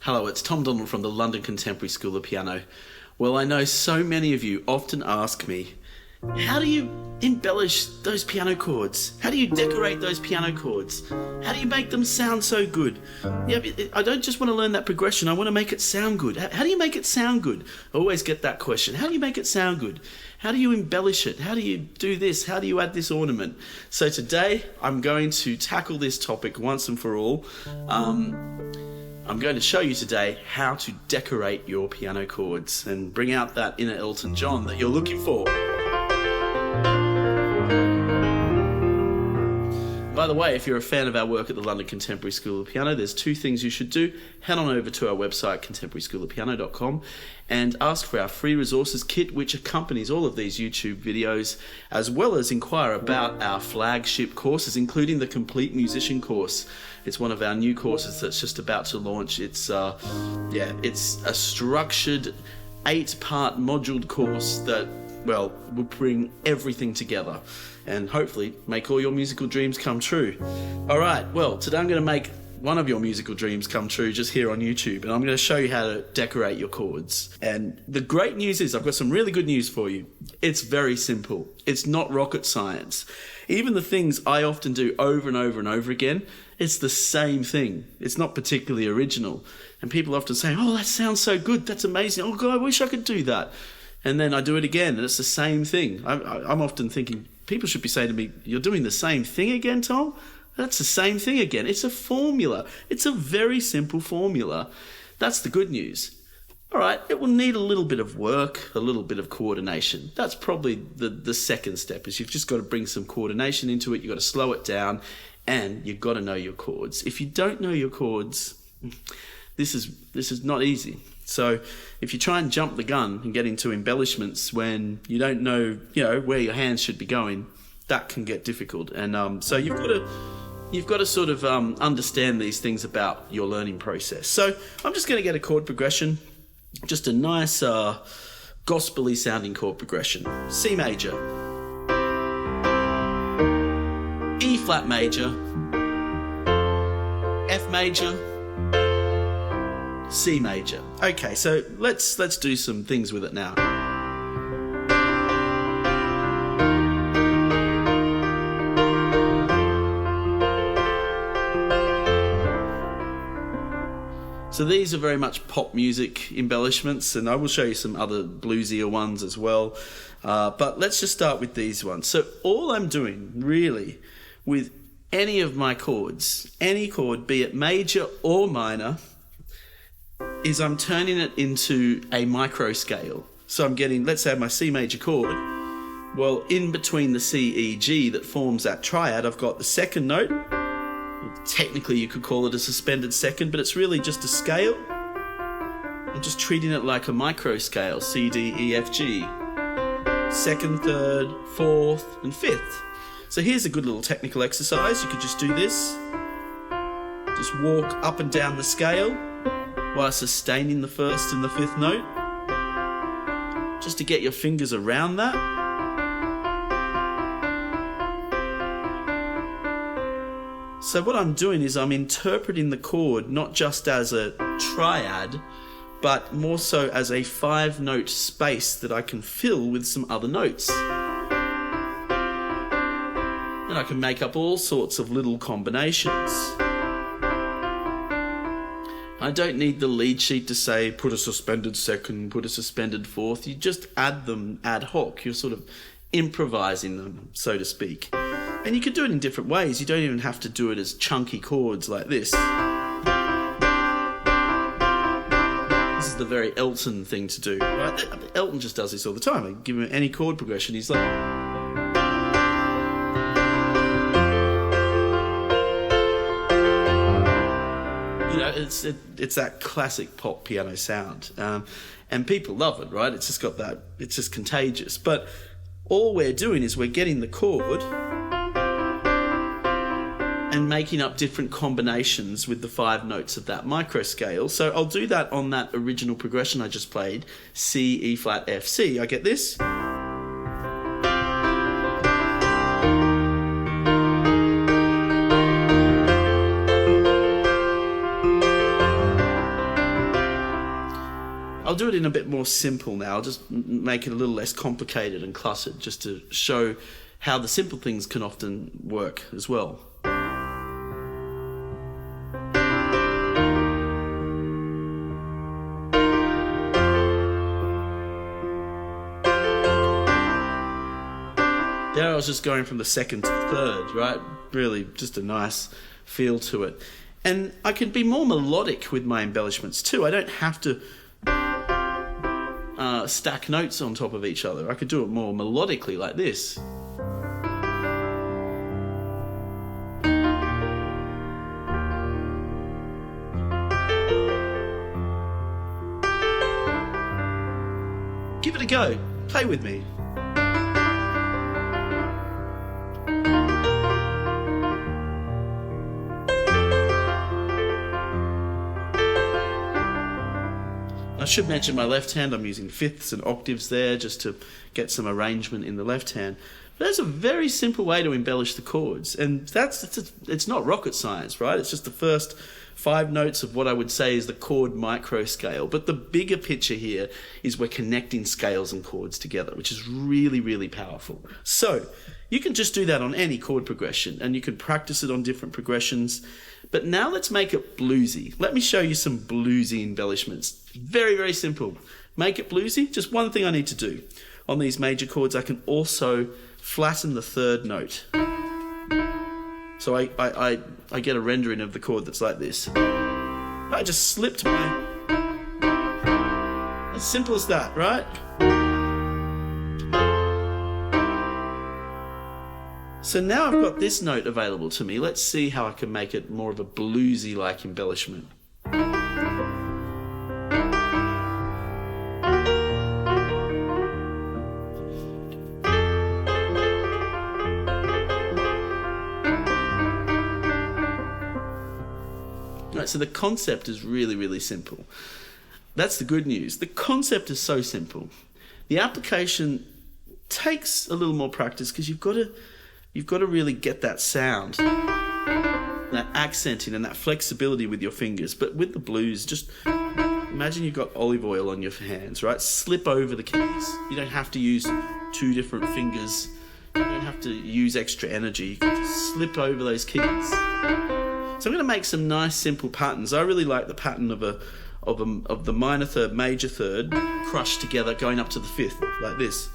Hello, it's Tom Donald from the London Contemporary School of Piano. Well, I know so many of you often ask me, how do you embellish those piano chords? How do you decorate those piano chords? How do you make them sound so good? Yeah, I don't just want to learn that progression, I want to make it sound good. How do you make it sound good? I always get that question. How do you make it sound good? How do you embellish it? How do you do this? How do you add this ornament? So today, I'm going to tackle this topic once and for all. I'm going to show you today how to decorate your piano chords and bring out that inner Elton John that you're looking for. By the way, if you're a fan of our work at the London Contemporary School of Piano, there's two things you should do. Head on over to our website, contemporaryschoolofpiano.com, and ask for our free resources kit, which accompanies all of these YouTube videos, as well as inquire about our flagship courses, including the Complete Musician course. It's one of our new courses that's just about to launch. It's a structured 8-part moduled course that, well, will bring everything together and hopefully make all your musical dreams come true. All right, well, today I'm going to make one of your musical dreams come true just here on YouTube, and I'm going to show you how to decorate your chords. And the great news is I've got some really good news for you. It's very simple. It's not rocket science. Even the things I often do over and over and over again, it's the same thing. It's not particularly original. And people often say, oh, that sounds so good. That's amazing. Oh, God, I wish I could do that. And then I do it again, and it's the same thing. I'm often thinking, people should be saying to me, you're doing the same thing again, Tom? That's the same thing again. It's a formula. It's a very simple formula. That's the good news. All right, it will need a little bit of work, a little bit of coordination. That's probably the second step, is you've just got to bring some coordination into it. You've got to slow it down, and you've got to know your chords. If you don't know your chords, this is not easy. So if you try and jump the gun and get into embellishments when you don't know, where your hands should be going, that can get difficult. And so you've got to sort of understand these things about your learning process. So I'm just going to get a chord progression, just a nice gospel-y sounding chord progression. C major, E flat major, F major, C major. Okay, so let's do some things with it now. So these are very much pop music embellishments, and I will show you some other bluesier ones as well. But let's just start with these ones. So all I'm doing really with any of my chords, any chord, be it major or minor, is I'm turning it into a micro scale. So I'm getting, let's say my C major chord. Well, in between the C, E, G that forms that triad, I've got the second note. Technically, you could call it a suspended second, but it's really just a scale. I'm just treating it like a micro scale, C, D, E, F, G. Second, third, fourth, and fifth. So here's a good little technical exercise. You could just do this. Just walk up and down the scale while sustaining the first and the fifth note, just to get your fingers around that. So what I'm doing is I'm interpreting the chord not just as a triad, but more so as a 5-note space that I can fill with some other notes. And I can make up all sorts of little combinations. I don't need the lead sheet to say, put a suspended second, put a suspended fourth. You just add them ad hoc. You're sort of improvising them, so to speak. And you can do it in different ways. You don't even have to do it as chunky chords like this. This is the very Elton thing to do, right? Elton just does this all the time. I give him any chord progression, he's like... It's that classic pop piano sound, and people love it, right? It's just got that, it's just contagious. But all we're doing is we're getting the chord and making up different combinations with the 5 notes of that micro scale. So I'll do that on that original progression I just played, C, E flat, F, C. I get this. I'll do it in a bit more simple now. I'll just make it a little less complicated and cluttered, just to show how the simple things can often work as well. There I was just going from the second to the third, right? Really just a nice feel to it. And I can be more melodic with my embellishments too. I don't have to stack notes on top of each other. I could do it more melodically like this. Give it a go. Play with me. I should mention my left hand, I'm using fifths and octaves there just to get some arrangement in the left hand. But that's a very simple way to embellish the chords, and it's not rocket science, right? It's just the first 5 notes of what I would say is the chord micro scale. But the bigger picture here is we're connecting scales and chords together, which is really, really powerful. So you can just do that on any chord progression, and you can practice it on different progressions. But now let's make it bluesy. Let me show you some bluesy embellishments. Very, very simple. Make it bluesy. Just one thing I need to do. On these major chords, I can also flatten the third note. So I get a rendering of the chord that's like this. I just slipped my... As simple as that, right? So now I've got this note available to me. Let's see how I can make it more of a bluesy-like embellishment. Right, so the concept is really, really simple. That's the good news. The concept is so simple. The application takes a little more practice because you've got to really get that sound, that accenting and that flexibility with your fingers. But with the blues, just imagine you've got olive oil on your hands, right? Slip over the keys. You don't have to use 2 different fingers. You don't have to use extra energy. You can just slip over those keys. So I'm going to make some nice simple patterns. I really like the pattern of the minor third, major third, crushed together, going up to the 5th, like this.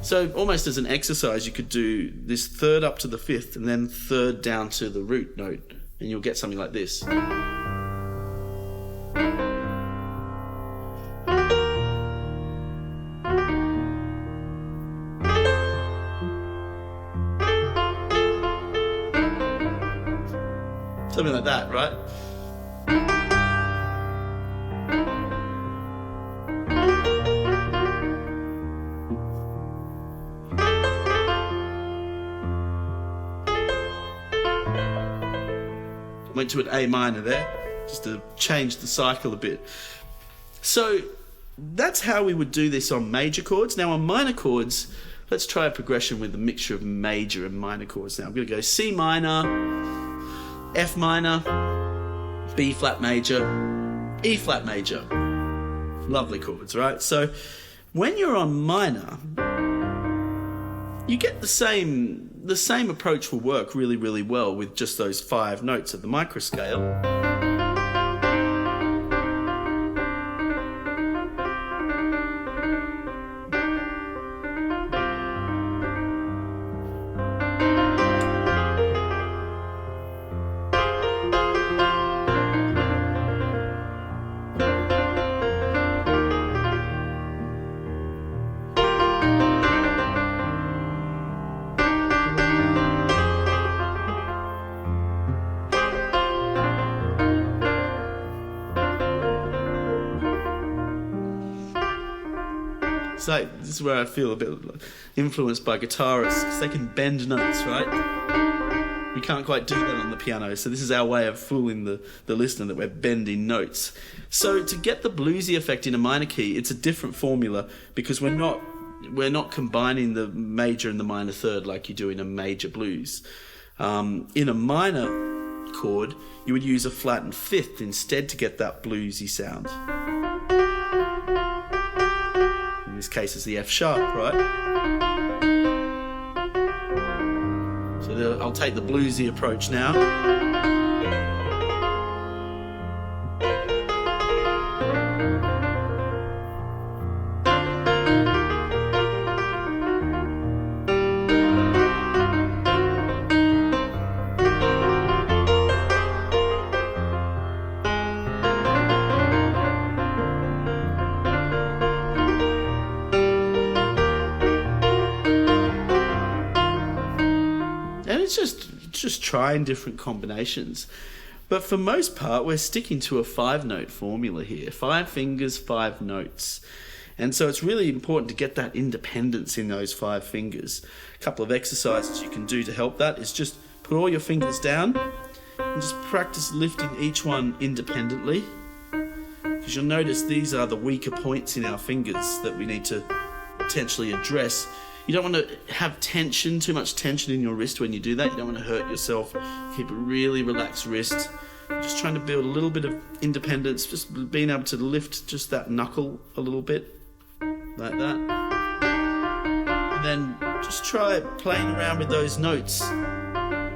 So almost as an exercise, you could do this third up to the 5th and then third down to the root note, and you'll get something like this. Something like that, right? Went to an A minor there, just to change the cycle a bit. So that's how we would do this on major chords. Now on minor chords, let's try a progression with a mixture of major and minor chords. Now I'm going to go C minor, F minor, B flat major, E flat major. Lovely chords, right? So when you're on minor, you get the same approach will work really, really well with just those 5 notes of the microscale. So this is where I feel a bit influenced by guitarists, because they can bend notes, right? We can't quite do that on the piano, so this is our way of fooling the listener that we're bending notes. So to get the bluesy effect in a minor key, it's a different formula, because we're not combining the major and the minor third like you do in a major blues. In a minor chord, you would use a flattened fifth instead to get that bluesy sound. In this case, it's the F sharp, right? So I'll take the bluesy approach now. And it's just trying different combinations. But for most part, we're sticking to a 5-note formula here. 5 fingers, 5 notes. And so it's really important to get that independence in those 5 fingers. A couple of exercises you can do to help that is just put all your fingers down and just practice lifting each one independently. Because you'll notice these are the weaker points in our fingers that we need to potentially address. You don't want to have tension, too much tension in your wrist when you do that. You don't want to hurt yourself. Keep a really relaxed wrist. Just trying to build a little bit of independence, just being able to lift just that knuckle a little bit, like that. And then just try playing around with those notes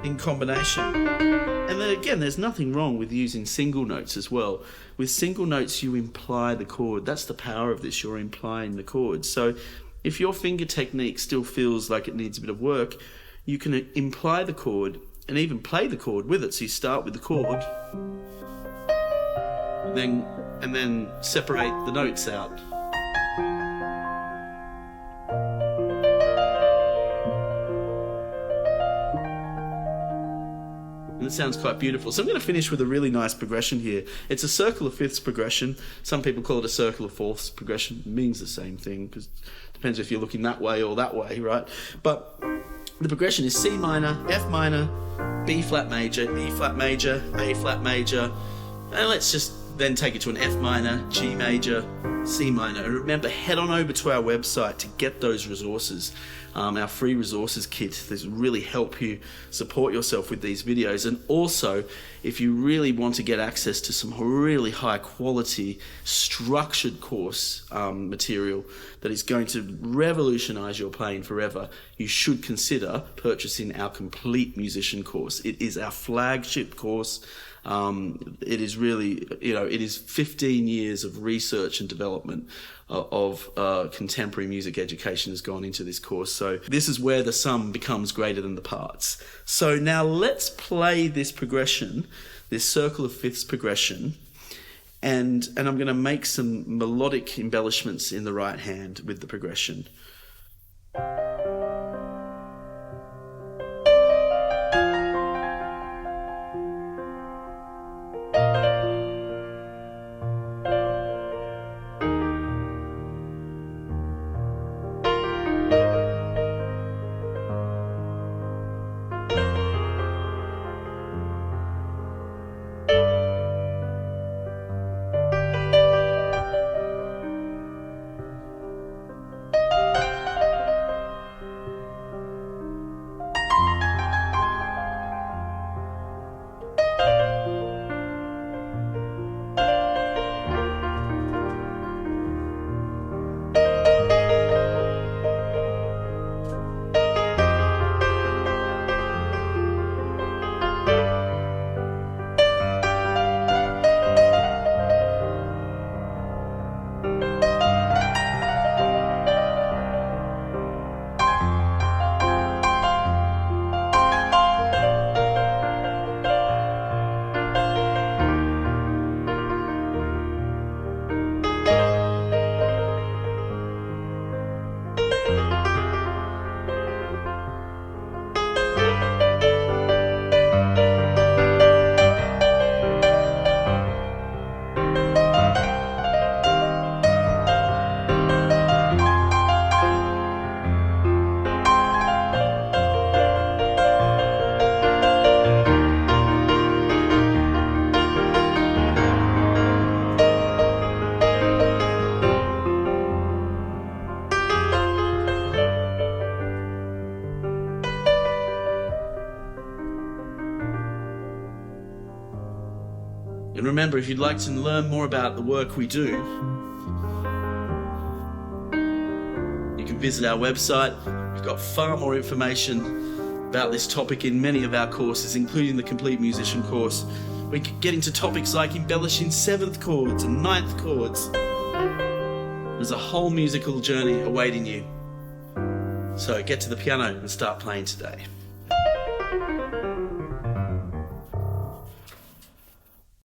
in combination. And then again, there's nothing wrong with using single notes as well. With single notes, you imply the chord. That's the power of this. You're implying the chord. So if your finger technique still feels like it needs a bit of work, you can imply the chord and even play the chord with it. So you start with the chord, and then separate the notes out. And it sounds quite beautiful. So I'm going to finish with a really nice progression here. It's a circle of fifths progression. Some people call it a circle of fourths progression. It means the same thing, because it depends if you're looking that way or that way, right? But the progression is C minor, F minor, B flat major, E flat major, A flat major, and let's just then take it to an F minor, G major, C minor. And remember, head on over to our website to get those resources. Our free resources kit. This will really help you support yourself with these videos. And also, if you really want to get access to some really high quality structured course material that is going to revolutionize your playing forever, you should consider purchasing our complete musician course. It is our flagship course. It is really, it is 15 years of research and development of contemporary music education has gone into this course. So this is where the sum becomes greater than the parts. So now let's play this progression, this circle of fifths progression, and I'm going to make some melodic embellishments in the right hand with the progression. remember, if you'd like to learn more about the work we do, you can visit our website. We've got far more information about this topic in many of our courses, including the Complete Musician course. We can get into topics like embellishing 7th chords and 9th chords. There's a whole musical journey awaiting you. So get to the piano and start playing today.